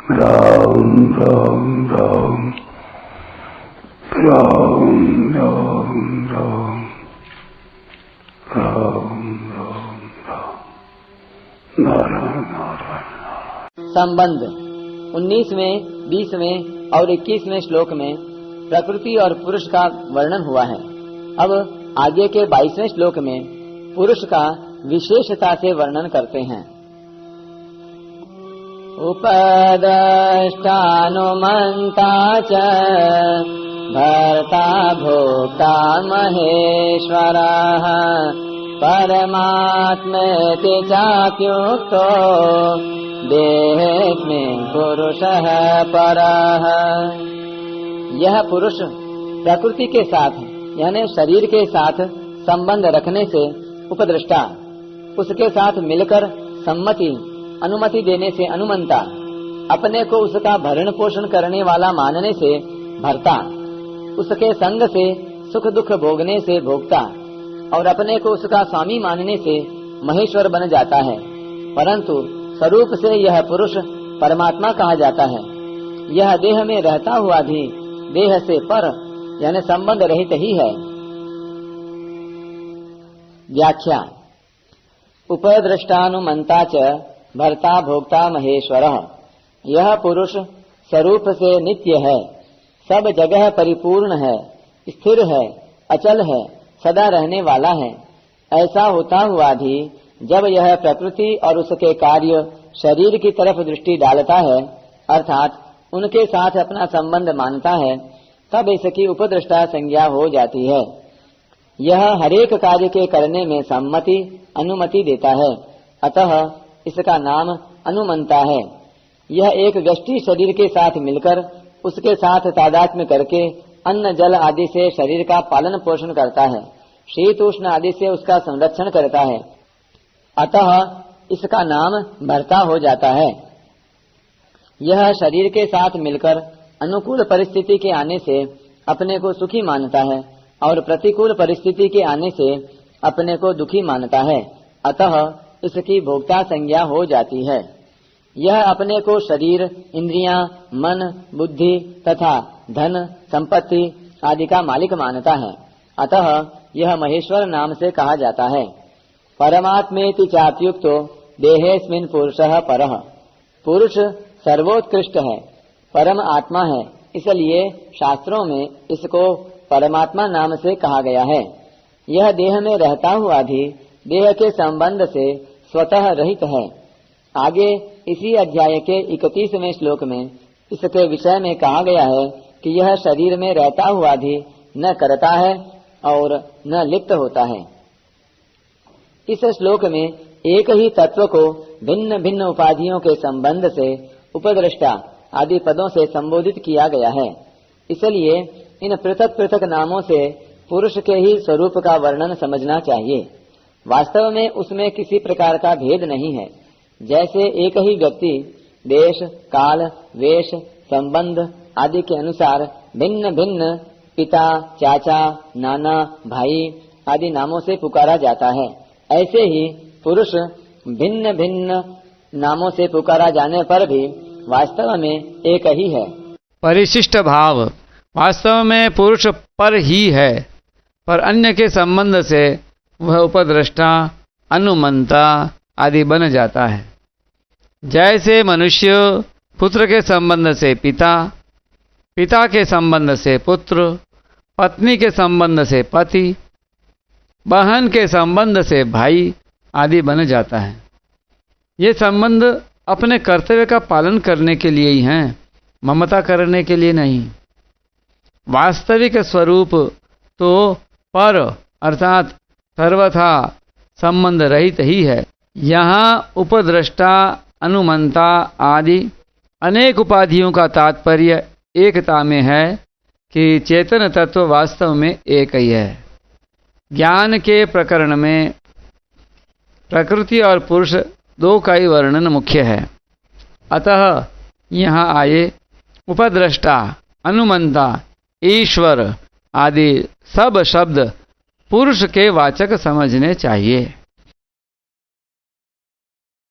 राम राम राम राम राम राम राम राम राम नारायण नारायण। संबंध 19वें, 20वें और 21वें श्लोक में प्रकृति और पुरुष का वर्णन हुआ है। अब आगे के 22वें श्लोक में पुरुष का विशेषता से वर्णन करते हैं। उपद्रष्टानुमन्ता च भर्ता भोक्ता महेश्वरः परमात्मेति चाप्युक्तो देहेऽस्मिन् पुरुषः परः। यह पुरुष प्रकृति के साथ यानी शरीर के साथ संबंध रखने से उपद्रष्टा, उसके साथ मिलकर सम्मति अनुमति देने से अनुमंता, अपने को उसका भरण पोषण करने वाला मानने से भर्ता, उसके संग से सुख दुख भोगने से भोक्ता और अपने को उसका स्वामी मानने से महेश्वर बन जाता है। परंतु स्वरूप से यह पुरुष परमात्मा कहा जाता है। यह देह में रहता हुआ भी देह से पर यानी संबंध रहित ही है। व्याख्या। उपद्रष्टानुमंता च भर्ता भोक्ता महेश्वरः। यह पुरुष स्वरूप से नित्य है, सब जगह परिपूर्ण है, स्थिर है, अचल है, सदा रहने वाला है। ऐसा होता हुआ भी जब यह प्रकृति और उसके कार्य शरीर की तरफ दृष्टि डालता है, अर्थात उनके साथ अपना संबंध मानता है, तब इसकी उपद्रष्टा संज्ञा हो जाती है। यह हरेक कार्य के करने में सम्मति अनुमति देता है, अतः इसका नाम अनुमंता है। यह एक व्यष्टि शरीर के साथ मिलकर उसके साथ तादात्म्य करके अन्न जल आदि से शरीर का पालन पोषण करता है, शीत उष्ण आदि से उसका संरक्षण करता है, अतः इसका नाम भर्ता हो जाता है। यह शरीर के साथ मिलकर अनुकूल परिस्थिति के आने से अपने को सुखी मानता है और प्रतिकूल परिस्थिति के आने से अपने को दुखी मानता है, अतः इसकी भोक्ता संज्ञा हो जाती है। यह अपने को शरीर, इंद्रियां, मन, बुद्धि तथा धन संपत्ति आदि का मालिक मानता है, अतः यह महेश्वर नाम से कहा जाता है। परमात्मेति चाप्युक्तो देहेऽस्मिन् पुरुषः परः। पुरुष सर्वोत्कृष्ट है, परम आत्मा है, इसलिए शास्त्रों में इसको परमात्मा नाम से कहा गया है। यह देह में रहता हुआ भी देह के संबंध से स्वतः रहित है। आगे इसी अध्याय के 31वें श्लोक में इसके विषय में कहा गया है कि यह शरीर में रहता हुआ भी न करता है और न लिप्त होता है। इस श्लोक में एक ही तत्व को भिन्न भिन्न उपाधियों के संबंध से उपद्रष्टा आदि पदों से संबोधित किया गया है। इसलिए इन पृथक पृथक नामों से पुरुष के ही स्वरूप का वर्णन समझना चाहिए। वास्तव में उसमें किसी प्रकार का भेद नहीं है। जैसे एक ही व्यक्ति देश, काल, वेश, संबंध आदि के अनुसार भिन्न भिन्न पिता, चाचा, नाना, भाई आदि नामों से पुकारा जाता है, ऐसे ही पुरुष भिन्न भिन्न नामों से पुकारा जाने पर भी वास्तव में एक ही है। परिशिष्ट भाव। वास्तव में पुरुष पर ही है, पर अन्य के संबंध से वह उपद्रष्टा, अनुमंता आदि बन जाता है। जैसे मनुष्य पुत्र के संबंध से पिता, पिता के संबंध से पुत्र, पत्नी के संबंध से पति, बहन के संबंध से भाई आदि बन जाता है। ये संबंध अपने कर्तव्य का पालन करने के लिए ही हैं, ममता करने के लिए नहीं। वास्तविक स्वरूप तो पर अर्थात सर्वथा संबंध रहित ही है। यहाँ उपद्रष्टा, अनुमंता आदि अनेक उपाधियों का तात्पर्य एकता में है कि चेतन तत्व वास्तव में एक ही है। ज्ञान के प्रकरण में प्रकृति और पुरुष दो का ही वर्णन मुख्य है, अतः यहाँ आए उपद्रष्टा, अनुमंता, ईश्वर आदि सब शब्द पुरुष के वाचक समझने चाहिए।